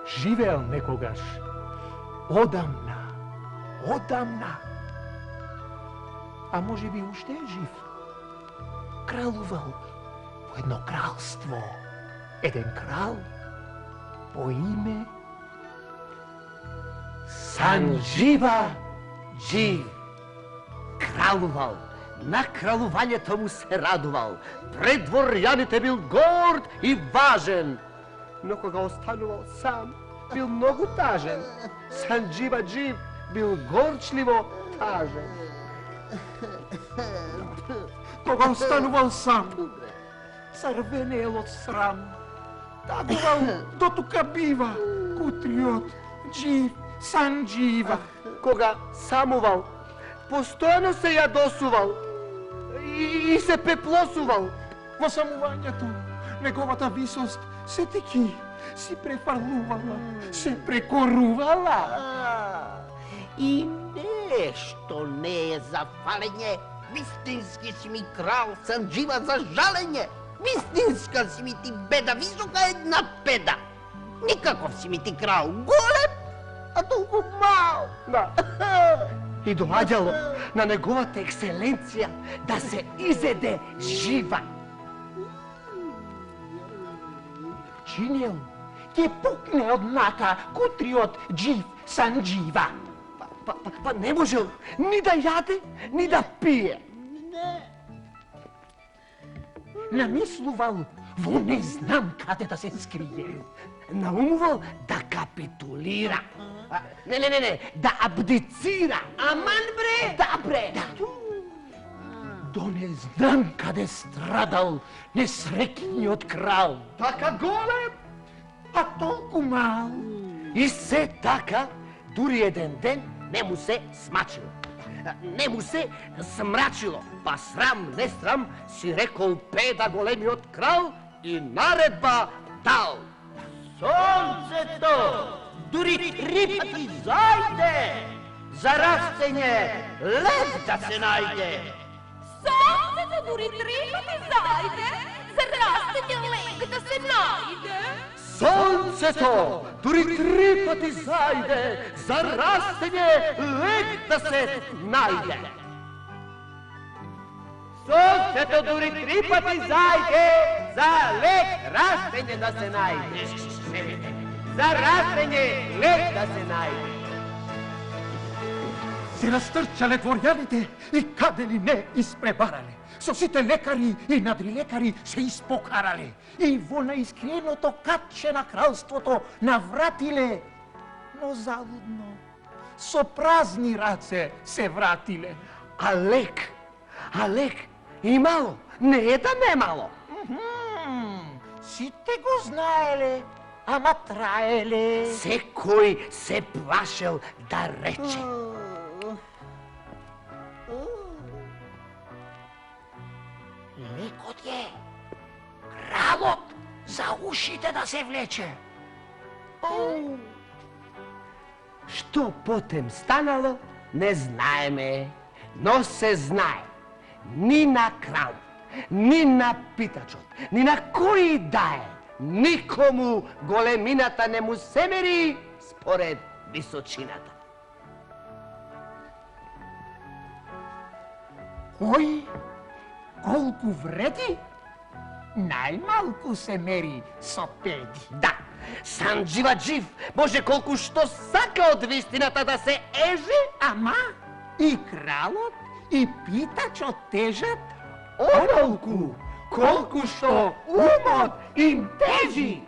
живеел некогаш, одамна, а може би уште е жив. Кралувал во едно кралство. Еден крал по име Санџива Джив. Кралувал, на кралувањето му се радувал, пред дворјаните бил горд и важен. Но кога останувал сам, бил многу тажен. Санџива Джив бил горчливо тажен. Кога останувал сам, црвенел од срам, тагувал дотука бива кутриот Джив Санџива. Кога самувал, постојано се јадосувал и се пеплосувал. Во самувањето, неговата висост се теки, си префрлувала, се прекорувала. И нешто не е за фалење, вистински си ми крал Санџива за жалење. Вистинска си ми ти беда, висока една педа. Никаков си ми ти крал, голем, а толку мал. Да. И доаѓало на неговата екселенција да се изеде жива. Чинил ќе пукне од нака кутриот Джив Санџива. Па не можел ни да јаде, ни да пие. Намислувал во не знам каде да се скрие. Наумувал да капитулира. Не, да абдицира. Аман бре! Да, бре! До не знам каде страдал несреќниот крал. Така голем, а толку мал. И се така, дури еден ден не му се смачило. Не му се смрачило, па срам, не срам, си рекол педа големиот крал и наредба дал. Сонцето дури 3 пати зајде, за растење лед да се најде. Сонцето дури 3 пати зајде, за растење лед да се најде. Сонцето дури 3 пати зајде, за растење лед да се најде. Сонцето дури 3 пати зајде, за лед растење да се најде. За растење лед да се најде. Се растрчале дворјаните и каде ли не испребарале. Со сите лекари и надрилекари се испокарале. И во наискреното катче на кралството навратиле. Но залудно, со празни раце се вратиле. А лек имало, не е да немало. Сите го знаеле, ама траеле. Секој се плашел да рече. Лекот е кралот за ушите да се влече. Што потем станало, не знаеме, но се знае. Ни на кралот, ни на питачот, ни на кој да е, никому големината не му се мери според височината. Кој колку вреди, најмалку се мери со педи. Да, Санџива Джив може колку што сака од вистината да се ежи, ама и кралот и питачот тежат онолку колку што умот им тежи.